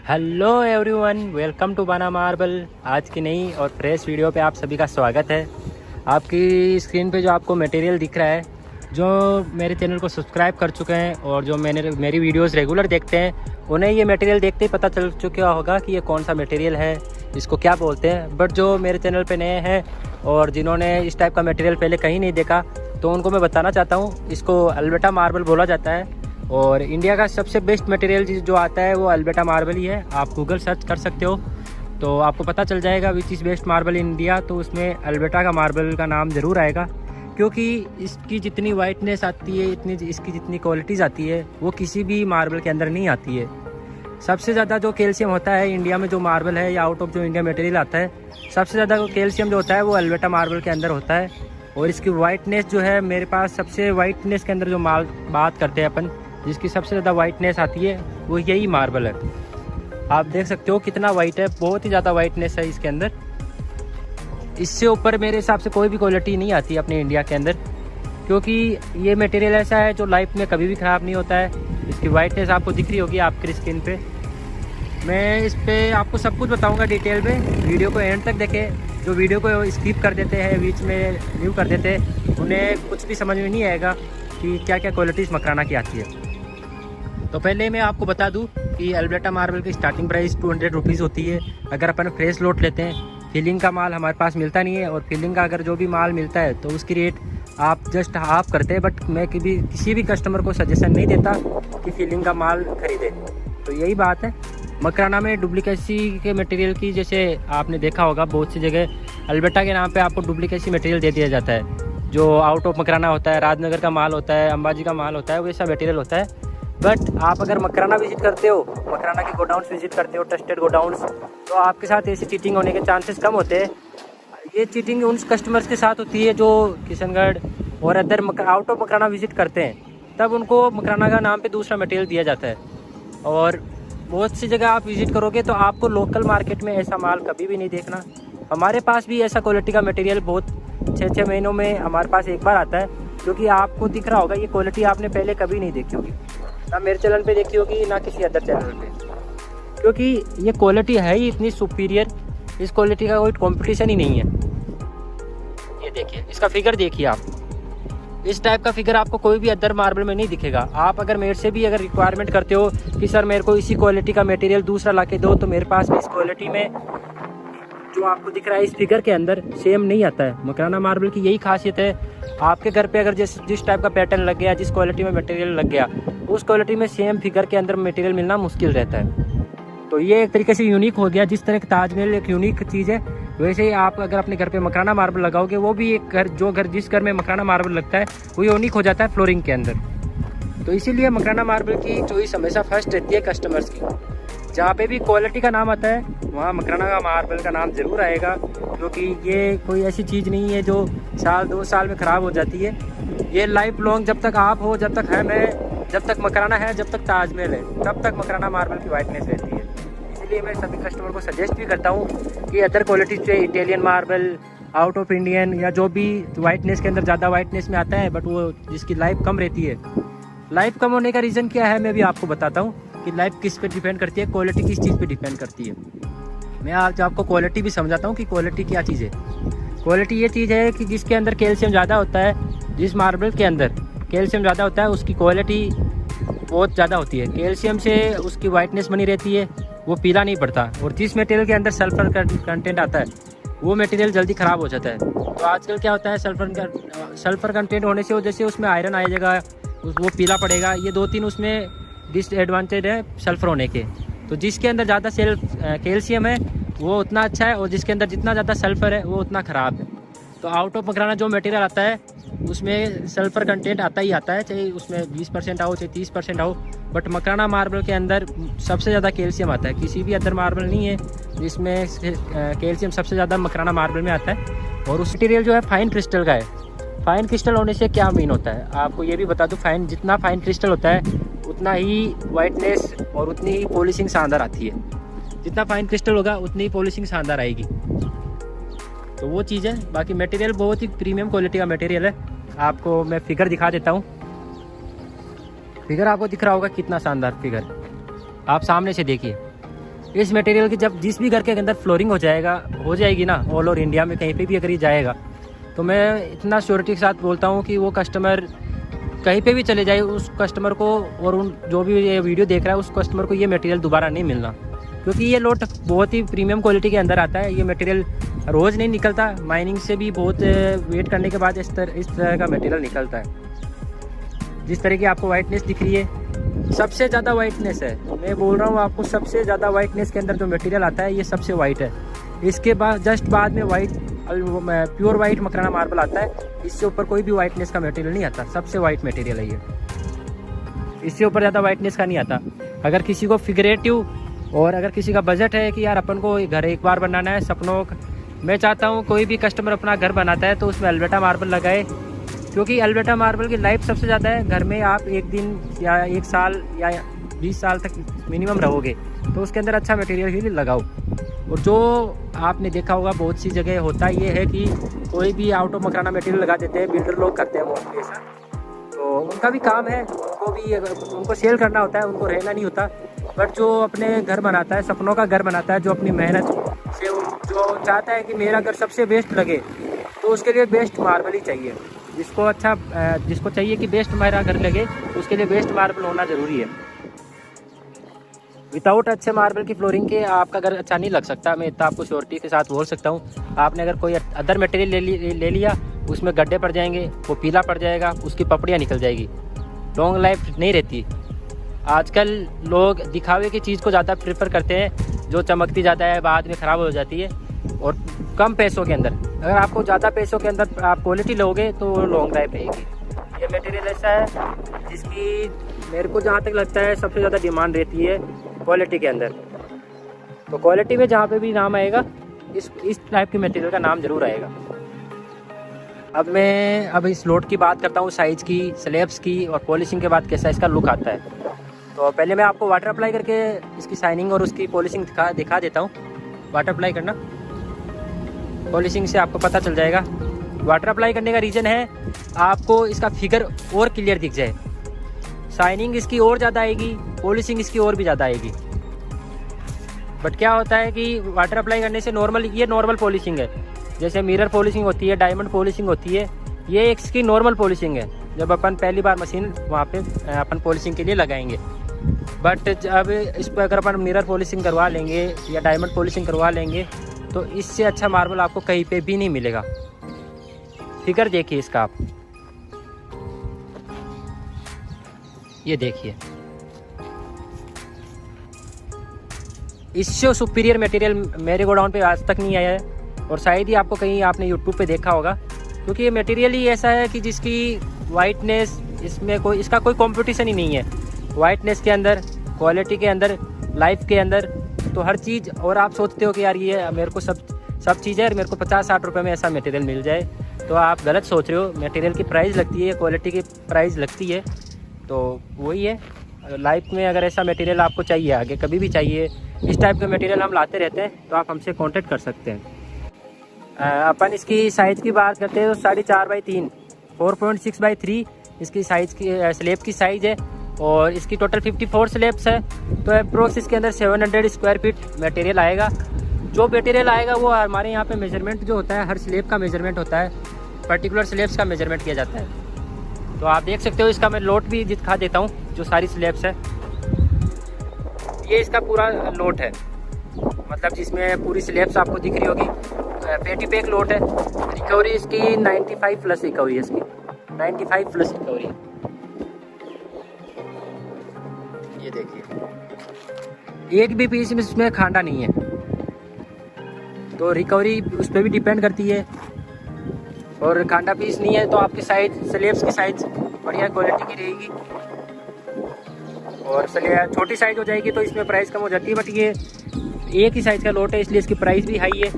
Hello everyone, welcome to बाना marble. आज की नई और फ्रेश वीडियो पे आप सभी का स्वागत है। आपकी स्क्रीन पे जो आपको मटेरियल दिख रहा है, जो मेरे चैनल को सब्सक्राइब कर चुके हैं और जो मेरी वीडियोस रेगुलर देखते हैं, उन्हें ये मटेरियल देखते ही पता चल चुका होगा कि ये कौन सा मटेरियल है, इसको क्या बोलते हैं। बट जो मेरे चैनल पे नए हैं और जिन्होंने इस टाइप का मटेरियल पहले कहीं नहीं देखा, तो उनको मैं बताना चाहता हूँ, इसको अल्बर्टा मार्बल बोला जाता है। और इंडिया का सबसे बेस्ट मटेरियल जो आता है वो अल्बर्टा मार्बल ही है। आप गूगल सर्च कर सकते हो तो आपको पता चल जाएगा which is best marble in India. तो उसमें अल्बर्टा का मार्बल का नाम ज़रूर आएगा, क्योंकि इसकी जितनी वाइटनेस आती है, इसकी जितनी क्वालिटीज़ आती है, वो किसी भी मार्बल के अंदर नहीं आती है। सबसे ज़्यादा जो कैल्शियम होता है इंडिया में, जो मार्बल है या आउट ऑफ जो इंडिया मटेरियल आता है, सबसे ज़्यादा कैल्शियम जो होता है वो अल्बर्टा मार्बल के अंदर होता है। और इसकी वाइटनेस जो है, मेरे पास सबसे वाइटनेस के अंदर जो बात करते हैं अपन, जिसकी सबसे ज़्यादा वाइटनेस आती है, वो यही मार्बल है। आप देख सकते हो कितना वाइट है, बहुत ही ज़्यादा वाइटनेस है इसके अंदर। इससे ऊपर मेरे हिसाब से कोई भी क्वालिटी नहीं आती अपने इंडिया के अंदर, क्योंकि ये मटेरियल ऐसा है जो लाइफ में कभी भी ख़राब नहीं होता है। इसकी वाइटनेस आपको दिख रही होगी आपकी स्किन पे। मैं इस पर आपको सब कुछ बताऊँगा डिटेल में, वीडियो को एंड तक देखें। जो वीडियो को स्किप कर देते हैं, बीच में न्यू कर देते हैं, उन्हें कुछ भी समझ में नहीं आएगा कि क्या क्या क्वालिटीज़ मकराना की आती है। तो पहले मैं आपको बता दूं कि अल्बर्टा मार्बल की स्टार्टिंग प्राइस 200 रुपीज़ होती है। अगर अपन फ्रेश लोट लेते हैं, फिलिंग का माल हमारे पास मिलता नहीं है, और फिलिंग का अगर जो भी माल मिलता है तो उसकी रेट आप जस्ट हाफ करते हैं। बट मैं किसी भी कस्टमर को सजेशन नहीं देता कि फिलिंग का माल खरीदे। तो यही बात है। मकराना में डुप्लीकेसी के मटेरियल की, जैसे आपने देखा होगा बहुत सी जगह अल्बर्टा के नाम पे आपको डुप्लीकेसी मटेरियल दे दिया जाता है। जो आउट ऑफ मकराना होता है, राजनगर का माल होता है, अंबाजी का माल होता है, वैसा मटेरियल होता है। बट आप अगर मकराना विजिट करते हो, मकराना के गोडाउन्स विजिट करते हो, ट्रस्टेड गोडाउन्स, तो आपके साथ ऐसी चीटिंग होने के चांसेस कम होते हैं। ये चीटिंग उन कस्टमर्स के साथ होती है जो किशनगढ़ और other out of Makrana visit करते हैं, तब उनको मकराना का नाम पे दूसरा मटेरियल दिया जाता है। और बहुत सी जगह आप विजिट करोगे तो आपको लोकल मार्केट में ऐसा माल कभी भी नहीं देखना। हमारे पास भी ऐसा क्वालिटी का मटेरियल बहुत 6-6 महीनों में हमारे पास एक बार आता है, क्योंकि आपको दिख रहा होगा ये क्वालिटी आपने पहले कभी नहीं देखी होगी, ना मेरे चैनल पे देखी होगी, ना किसी अदर चैनल पे, क्योंकि ये क्वालिटी है ही इतनी सुपीरियर। इस क्वालिटी का कोई कंपटीशन ही नहीं है। ये देखिए, इसका फिगर देखिए आप, इस टाइप का फिगर आपको कोई भी अदर मार्बल में नहीं दिखेगा। आप अगर मेरे से भी अगर रिक्वायरमेंट करते हो कि सर मेरे को इसी क्वालिटी का मटेरियल दूसरा ला के दो, तो मेरे पास भी इस क्वालिटी में जो आपको दिख रहा है इस फिगर के अंदर सेम नहीं आता है। मकराना मार्बल की यही खासियत है। आपके घर पे अगर जिस टाइप का पैटर्न लग गया, जिस क्वालिटी में मटेरियल लग गया, उस क्वालिटी में सेम फिगर के अंदर मटेरियल मिलना मुश्किल रहता है। तो ये एक तरीके से यूनिक हो गया। जिस तरह का ताजमहल एक यूनिक चीज़ है, वैसे ही आप अगर अपने घर पे मकराना मार्बल लगाओगे, वो भी एक जिस घर में मकराना मार्बल लगता है वो यूनिक हो जाता है फ्लोरिंग के अंदर। तो इसीलिए मकराना मार्बल की चॉइस हमेशा फर्स्ट रहती है कस्टमर्स की। जहाँ पे भी क्वालिटी का नाम आता है, वहाँ मकराना का मार्बल का नाम ज़रूर आएगा, क्योंकि ये कोई ऐसी चीज़ नहीं है जो 1-2 साल में ख़राब हो जाती है। ये लाइफ लॉन्ग, जब तक आप हो, जब तक है मैं, जब तक मकराना है, जब तक ताजमहल है, तब तक मकराना मार्बल की वाइटनेस रहती है। इसलिए मैं सभी कस्टमर को सजेस्ट भी करता हूँ कि अदर क्वालिटी से Italian marble, out of Indian, या जो भी वाइटनेस के अंदर ज़्यादा वाइटनेस में आता है, बट वो जिसकी लाइफ कम रहती है। लाइफ कम होने का रीज़न क्या है, मैं भी आपको बताता हूँ कि लाइफ किस पे डिपेंड करती है, क्वालिटी किस चीज़ पे डिपेंड करती है। मैं आज आपको क्वालिटी भी समझाता हूँ कि क्वालिटी क्या चीज़ है। क्वालिटी ये चीज़ है कि जिसके अंदर कैल्शियम ज़्यादा होता है, जिस मार्बल के अंदर कैल्शियम ज़्यादा होता है, उसकी क्वालिटी बहुत ज़्यादा होती है। कैल्शियम से उसकी वाइटनेस बनी रहती है, वो पीला नहीं पड़ता। और जिस मटेरियल के अंदर सल्फर कंटेंट आता है, वो मटेरियल जल्दी ख़राब हो जाता है। तो आजकल क्या होता है, सल्फर कंटेंट होने से जैसे उसमें आयरन आ जाएगा, वो पीला पड़ेगा। ये 2-3 उसमें डिसएडवांटेज है सल्फर होने के। तो जिसके अंदर ज़्यादा कैल्शियम है वो उतना अच्छा है, और जिसके अंदर जितना ज़्यादा सल्फर है वो उतना ख़राब है। तो आउट ऑफ मकराना जो मटेरियल आता है उसमें सल्फर कंटेंट आता ही आता है, चाहे उसमें 20% आओ चाहे 30% आओ। बट मकराना मार्बल के अंदर सबसे ज़्यादा कैल्शियम आता है। किसी भी अदर मार्बल नहीं है जिसमें कैल्शियम सबसे ज़्यादा मकराना मार्बल में आता है। और उस मटेरियल जो है फाइन क्रिस्टल का है। फाइन क्रिस्टल होने से क्या मीन होता है आपको ये भी बता दूं, जितना फाइन क्रिस्टल होता है उतना ही वाइटनेस और उतनी ही पॉलिशिंग शानदार आती है। जितना फाइन क्रिस्टल होगा उतनी ही पॉलिशिंग शानदार आएगी। तो वो चीज़ है। बाकी मटेरियल बहुत ही प्रीमियम क्वालिटी का मटेरियल है। आपको मैं फिगर दिखा देता हूँ। फिगर आपको दिख रहा होगा कितना शानदार फिगर, आप सामने से देखिए। इस मटेरियल की जब जिस भी घर के अंदर फ्लोरिंग हो जाएगी ना, ऑल ओवर इंडिया में कहीं पे भी अगर ये जाएगा, तो मैं इतना श्योरिटी के साथ बोलता हूँ कि वो कस्टमर कहीं पे भी चले जाए, उस कस्टमर को और उन जो भी ये वीडियो देख रहा है उस कस्टमर को ये मटेरियल दोबारा नहीं मिलना, क्योंकि ये लोट बहुत ही प्रीमियम क्वालिटी के अंदर आता है। ये मटेरियल रोज़ नहीं निकलता, माइनिंग से भी बहुत वेट करने के बाद इस तरह का मटेरियल निकलता है। जिस तरह की आपको वाइटनेस दिख रही है, सबसे ज़्यादा वाइटनेस है, मैं बोल रहा हूँ आपको, सबसे ज़्यादा वाइटनेस के अंदर जो मटेरियल आता है ये सबसे वाइट है। इसके बाद जस्ट बाद में white pure white Makrana marble आता है, इससे ऊपर कोई भी वाइटनेस का मटेरियल नहीं आता, सबसे वाइट मटेरियल है ये, इससे ऊपर ज़्यादा वाइटनेस का नहीं आता। अगर किसी को फिगरेटिव और अगर किसी का बजट है कि यार अपन को घर एक बार बनाना है सपनों का, मैं चाहता हूँ कोई भी कस्टमर अपना घर बनाता है तो उसमें अल्बर्टा मार्बल लगाए, क्योंकि अल्बर्टा मार्बल की लाइफ सबसे ज़्यादा है। घर में आप एक दिन या एक साल या 20 साल तक मिनिमम रहोगे, तो उसके अंदर अच्छा मटेरियल ही लगाओ। और जो आपने देखा होगा बहुत सी जगह होता ये है कि कोई भी आउट ऑफ मकराना मटेरियल लगा देते हैं, बिल्डर लोग करते हैं मोस्टली ऐसा, तो उनका भी काम है, उनको सेल करना होता है, उनको रहना नहीं होता। बट जो अपने घर बनाता है, सपनों का घर बनाता है, जो अपनी मेहनत से जो चाहता है कि मेरा घर सबसे बेस्ट लगे, तो उसके लिए बेस्ट मार्बल ही चाहिए। जिसको चाहिए कि बेस्ट मेरा घर लगे, उसके लिए बेस्ट मार्बल होना ज़रूरी है। विदाउट अच्छे मार्बल की फ्लोरिंग के आपका घर अच्छा नहीं लग सकता, मैं इतना आपको श्योरिटी के साथ बोल सकता हूँ। आपने अगर कोई अदर मटेरियल ले लिया, उसमें गड्ढे पड़ जाएंगे, वो पीला पड़ जाएगा, उसकी पपड़ियाँ निकल जाएगी, लॉन्ग लाइफ नहीं रहती। आजकल लोग दिखावे की चीज़ को ज़्यादा प्रेफर करते हैं, जो चमकती ज़्यादा है बाद में ख़राब हो जाती है, और कम पैसों के अंदर। अगर आपको ज़्यादा पैसों के अंदर आप क्वालिटी लोगे तो लॉन्ग लाइफ रहेगी। ये मटेरियल ऐसा है जिसकी मेरे को जहाँ तक लगता है सबसे ज़्यादा डिमांड रहती है क्वालिटी के अंदर। तो क्वालिटी में जहाँ पे भी नाम आएगा, इस टाइप के मटेरियल का नाम ज़रूर आएगा। अब इस लोड की बात करता हूँ, साइज़ की, स्लैब्स की और पॉलिशिंग के बाद कैसा इसका लुक आता है। तो पहले मैं आपको वाटर अप्लाई करके इसकी शाइनिंग और उसकी पॉलिशिंग दिखा देता हूँ। वाटर अप्लाई करना, पॉलिशिंग से आपको पता चल जाएगा। वाटर अप्लाई करने का रीज़न है आपको इसका फिगर और क्लियर दिख जाए, शाइनिंग इसकी और ज़्यादा आएगी, पॉलिशिंग इसकी और भी ज़्यादा आएगी। बट क्या होता है कि वाटर अप्लाई करने से ये नॉर्मल पॉलिशिंग है, जैसे मिरर पॉलिशिंग होती है, डायमंड पॉलिशिंग होती है, ये इसकी नॉर्मल पॉलिशिंग है। जब अपन पहली बार मशीन वहाँ पे अपन पॉलिशिंग के लिए लगाएंगे। बट अब इस पर अगर अपन मिरर पॉलिशिंग करवा लेंगे या डायमंड पॉलिशिंग करवा लेंगे, तो इससे अच्छा मार्बल आपको कहीं पे भी नहीं मिलेगा। फिगर देखिए इसका आप, ये देखिए, इससे सुपीरियर मटेरियल मेरे गोडाउन पे आज तक नहीं आया है, और शायद ही आपको कहीं आपने यूट्यूब पे देखा होगा, क्योंकि ये मटेरियल ही ऐसा है कि जिसकी वाइटनेस, इसका कोई कंपटीशन ही नहीं है। वाइटनेस के अंदर, क्वालिटी के अंदर, लाइफ के अंदर, तो हर चीज़। और आप सोचते हो कि यार ये मेरे को सब चीज़ है और मेरे को 50-60 रुपये में ऐसा मटेरियल मिल जाए, तो आप गलत सोच रहे हो। मटेरियल की प्राइस लगती है, क्वालिटी की प्राइस लगती है, तो वही है। लाइफ में अगर ऐसा मटेरियल आपको चाहिए, आगे कभी भी चाहिए, इस टाइप का मटेरियल हम लाते रहते हैं, तो आप हमसे कांटेक्ट कर सकते हैं। अपन इसकी साइज़ की बात करते हैं तो 4.5x3 4.6x3 इसकी साइज़ की स्लैब की साइज़ है, और इसकी टोटल 54 स्लैब्स है। तो अप्रोक्स इसके अंदर 700 स्क्वायर फीट मटेरियल आएगा। जो मटेरियल आएगा वो हमारे यहाँ पे मेजरमेंट जो होता है, हर स्लैब का मेजरमेंट होता है, पर्टिकुलर स्लैब्स का मेजरमेंट किया जाता है। तो आप देख सकते हो, इसका मैं लोट भी दिखा देता हूँ, जो सारी स्लैब्स है, ये इसका पूरा लोट है, मतलब जिसमें पूरी स्लैब्स आपको दिख रही होगी। पेटी पैक लोट है। रिकवरी इसकी 95 प्लस रिकवरी है, इसकी 95 प्लस रिकवरी। ये देखिए, एक भी पीस में इसमें खांडा नहीं है, तो रिकवरी उस पर भी डिपेंड करती है। और खांडा पीस नहीं है तो आपकी साइज, स्लैब्स की साइज बढ़िया क्वालिटी की रहेगी, और छोटी साइज हो जाएगी तो इसमें प्राइस कम हो जाती है। बट ये एक ही साइज़ का लोट है, इसलिए इसकी प्राइस भी हाई है।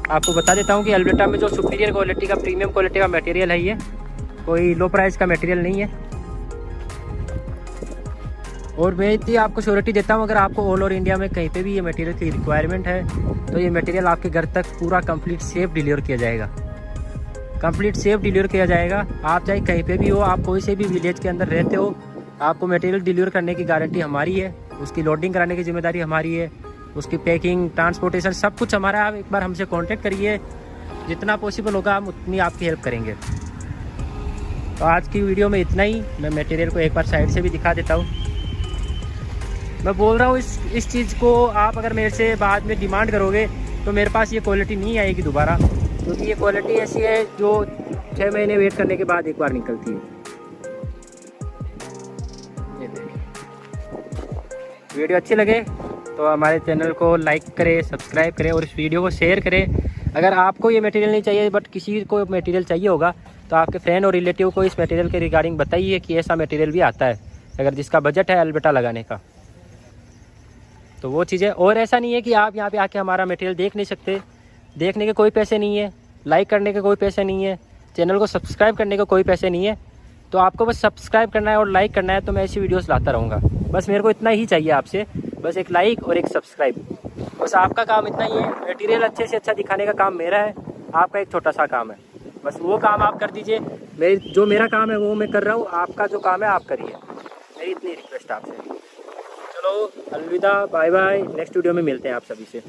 आपको बता देता हूँ कि अल्बर्टा में जो सुपीरियर क्वालिटी का, प्रीमियम क्वालिटी का मटेरियल है, ये कोई लो प्राइस का मटेरियल नहीं है। और मैं इतनी आपको श्योरिटी देता हूँ, अगर आपको ऑल ओवर इंडिया में कहीं पे भी ये मटेरियल की रिक्वायरमेंट है, तो ये मटेरियल आपके घर तक पूरा कंप्लीट सेफ डिलीवर किया जाएगा। कंप्लीट सेफ डिलीवर किया जाएगा। आप चाहे कहीं पे भी हो, आप कोई से भी विलेज के अंदर रहते हो, आपको मटेरियल डिलीवर करने की गारंटी हमारी है, उसकी लोडिंग कराने की जिम्मेदारी हमारी है। उसकी पैकिंग, ट्रांसपोर्टेशन सब कुछ हमारा। आप एक बार हमसे कांटेक्ट करिए, जितना पॉसिबल होगा हम उतनी आपकी हेल्प करेंगे। तो आज की वीडियो में इतना ही। मैं मटेरियल को एक बार साइड से भी दिखा देता हूँ। मैं बोल रहा हूँ इस चीज़ को आप अगर मेरे से बाद में डिमांड करोगे तो मेरे पास ये क्वालिटी नहीं आएगी दोबारा, क्योंकि ये क्वालिटी ऐसी है जो 6 महीने वेट करने के बाद एक बार निकलती है। वीडियो अच्छी लगे तो हमारे चैनल को लाइक करें, सब्सक्राइब करें और इस वीडियो को शेयर करें। अगर आपको ये मटेरियल नहीं चाहिए बट किसी को मटेरियल चाहिए होगा तो आपके फ्रेंड और रिलेटिव को इस मटेरियल के रिगार्डिंग बताइए कि ऐसा मटेरियल भी आता है, अगर जिसका बजट है अलबेटा लगाने का तो वो चीज़ें। और ऐसा नहीं है कि आप यहाँ पे आके हमारा मटेरियल देख नहीं सकते, देखने के कोई पैसे नहीं है, लाइक करने के कोई पैसे नहीं है, चैनल को सब्सक्राइब करने का कोई पैसे नहीं है। तो आपको बस सब्सक्राइब करना है और लाइक करना है, तो मैं ऐसी वीडियोस लाता रहूँगा। बस मेरे को इतना ही चाहिए आपसे, बस एक लाइक और एक सब्सक्राइब। बस आपका काम इतना ही है। मटेरियल अच्छे से अच्छा दिखाने का काम मेरा है, आपका एक छोटा सा काम है। बस वो काम आप कर दीजिए। जो मेरा काम है वो मैं कर रहा हूँ, आपका जो काम है आप करिए। मेरी इतनी रिक्वेस्ट आपसे। चलो अलविदा, बाय बाय। नेक्स्ट वीडियो में मिलते हैं आप सभी से।